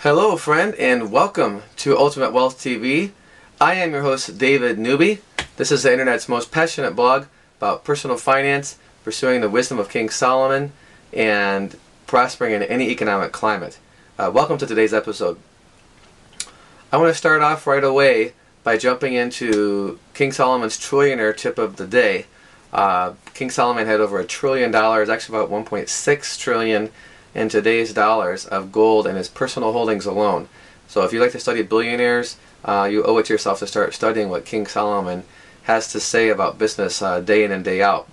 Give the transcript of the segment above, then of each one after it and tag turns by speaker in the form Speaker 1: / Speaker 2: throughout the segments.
Speaker 1: Hello friend, and welcome to Ultimate Wealth TV. I am your host, David Newby. This is the internet's most passionate blog about personal finance, pursuing the wisdom of King Solomon, and prospering in any economic climate. Welcome to today's episode. I want to start off right away by jumping into King Solomon's trillionaire tip of the day. King Solomon had over $1 trillion, actually about 1.6 trillion in today's dollars of gold in his personal holdings alone. So if you like to study billionaires, you owe it to yourself to start studying what King Solomon has to say about business day in and day out.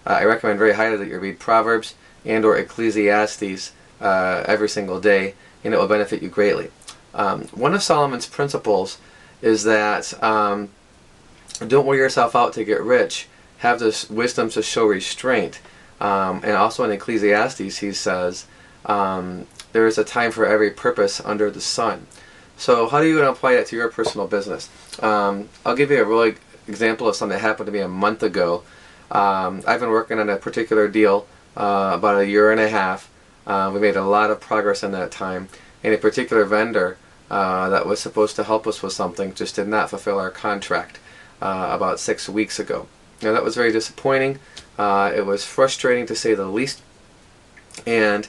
Speaker 1: I recommend very highly that you read Proverbs and or Ecclesiastes every single day, and it will benefit you greatly. One of Solomon's principles is that don't wear yourself out to get rich. Have this wisdom to show restraint. And also in Ecclesiastes he says, there is a time for every purpose under the sun. So how do you apply that to your personal business? I'll give you a really example of something that happened to me a month ago. I've been working on a particular deal about a year and a half. We made a lot of progress in that time, and a particular vendor that was supposed to help us with something just did not fulfill our contract about 6 weeks ago. Now that was very disappointing. It was frustrating to say the least, and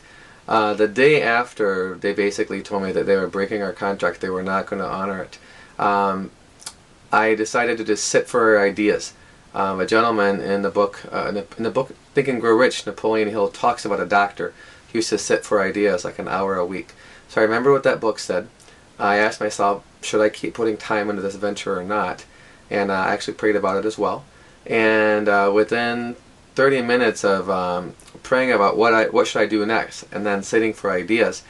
Speaker 1: the day after they basically told me that they were breaking our contract, they were not going to honor it. I decided to just sit for ideas. A gentleman in the book Think and Grow Rich, Napoleon Hill, talks about a doctor who used to sit for ideas like an hour a week. So I remember what that book said. I asked myself, should I keep putting time into this venture or not? And I actually prayed about it as well. And within 30 minutes of praying about what should I do next, and then sitting for ideas,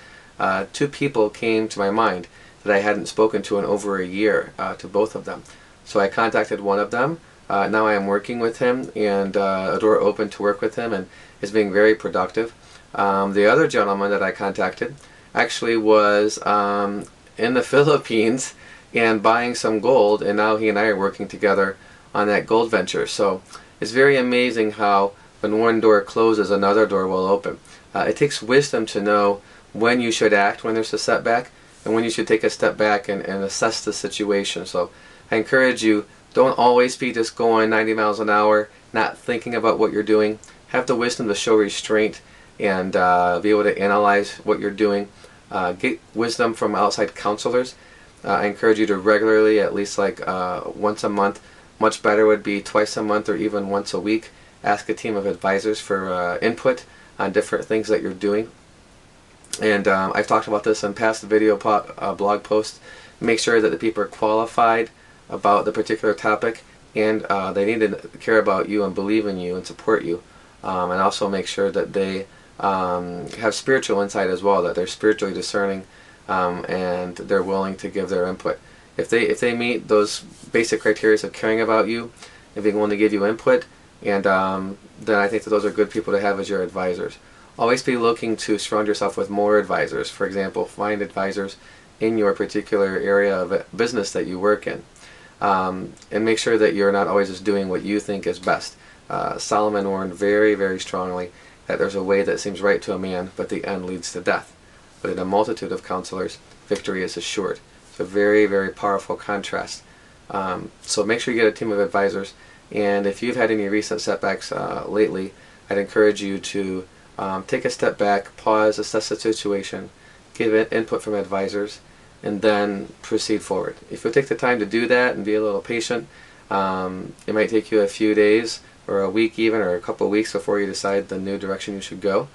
Speaker 1: two people came to my mind that I hadn't spoken to in over a year, to both of them. So I contacted one of them. Now I am working with him, and a door opened to work with him, and is being very productive. The other gentleman that I contacted actually was in the Philippines and buying some gold, and now he and I are working together on that gold venture. So it's very amazing how when one door closes, another door will open. It takes wisdom to know when you should act when there's a setback, and when you should take a step back and assess the situation. So I encourage you, don't always be just going 90 miles an hour, not thinking about what you're doing. Have the wisdom to show restraint and be able to analyze what you're doing. Get wisdom from outside counselors. I encourage you to regularly, at least like once a month. Much better would be twice a month or even once a week. Ask a team of advisors for input on different things that you're doing. And I've talked about this in past video blog posts. Make sure that the people are qualified about the particular topic, and they need to care about you and believe in you and support you. And also make sure that they have spiritual insight as well, that they're spiritually discerning and they're willing to give their input. If they meet those basic criteria of caring about you and being willing to give you input, and then I think that those are good people to have as your advisors. Always be looking to surround yourself with more advisors. For example, find advisors in your particular area of business that you work in, and make sure that you're not always just doing what you think is best. Solomon warned very, very strongly that there's a way that seems right to a man, but the end leads to death. But in a multitude of counselors, victory is assured. It's a very, very powerful contrast. So make sure you get a team of advisors, and if you've had any recent setbacks lately, I'd encourage you to take a step back, pause, assess the situation, give input from advisors, and then proceed forward. If you take the time to do that and be a little patient, it might take you a few days or a week even, or a couple of weeks before you decide the new direction you should go,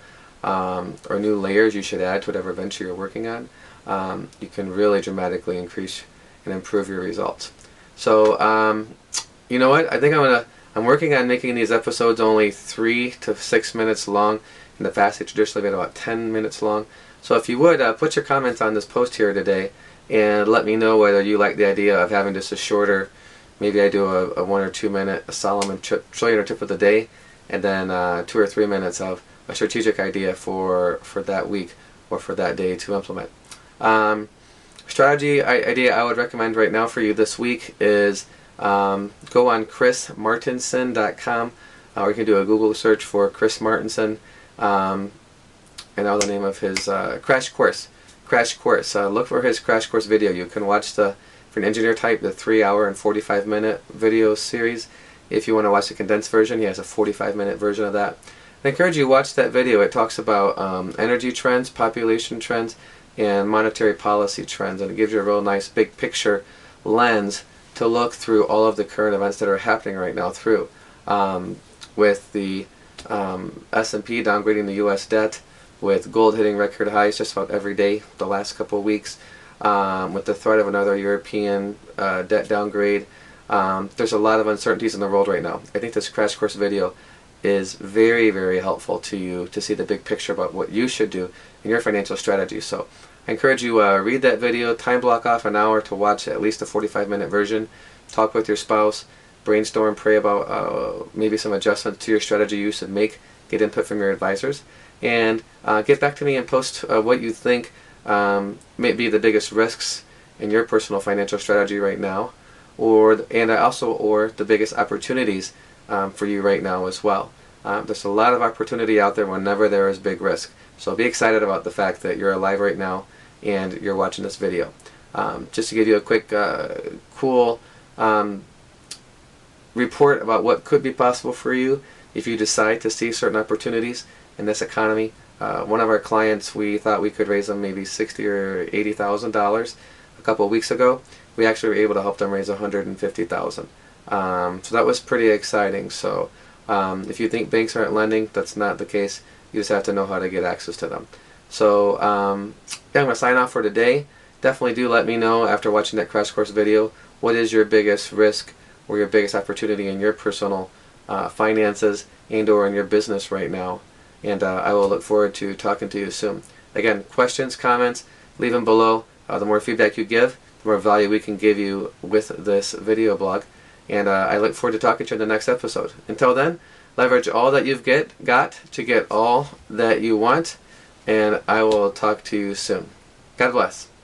Speaker 1: or new layers you should add to whatever venture you're working on. You can really dramatically increase and improve your results. So you know what, I think I'm working on making these episodes only 3 to 6 minutes long. In the past they traditionally been about 10 minutes long. So if you would put your comments on this post here today and let me know whether you like the idea of having just a shorter, maybe I do a 1 or 2 minute Solomon trillionaire tip of the day, and then 2 or 3 minutes of a strategic idea for that week or for that day to implement. Strategy idea I would recommend right now for you this week is go on chrismartinson.com, or you can do a Google search for Chris Martinson, and now the name of his crash course crash course. Look for his crash course video. You can watch for an engineer type, the 3-hour and 45-minute video series. If you want to watch the condensed version, he has a 45-minute version of that. I encourage you to watch that video. It talks about energy trends, population trends, and monetary policy trends, and it gives you a real nice big picture lens to look through all of the current events that are happening right now through. With the S&P downgrading the U.S. debt, with gold hitting record highs just about every day the last couple of weeks, with the threat of another European debt downgrade. There's a lot of uncertainties in the world right now. I think this crash course video is very, very helpful to you to see the big picture about what you should do in your financial strategy. So I encourage you read that video, time block off an hour to watch at least a 45-minute version, talk with your spouse, brainstorm, pray about maybe some adjustments to your strategy you should make, get input from your advisors, and get back to me and post what you think may be the biggest risks in your personal financial strategy right now, or the biggest opportunities for you right now as well. There's a lot of opportunity out there whenever there is big risk. So be excited about the fact that you're alive right now and you're watching this video. Just to give you a quick, cool report about what could be possible for you if you decide to see certain opportunities in this economy. One of our clients, we thought we could raise them maybe $60,000 or $80,000 a couple of weeks ago. We actually were able to help them raise $150,000. So that was pretty exciting. So if you think banks aren't lending, that's not the case. You just have to know how to get access to them. So yeah, I'm going to sign off for today. Definitely do let me know after watching that crash course video, what is your biggest risk or your biggest opportunity in your personal finances and or in your business right now. And I will look forward to talking to you soon. Again, questions, comments, leave them below. The more feedback you give, the more value we can give you with this video blog. And I look forward to talking to you in the next episode. Until then, leverage all that you've got to get all that you want. And I will talk to you soon. God bless.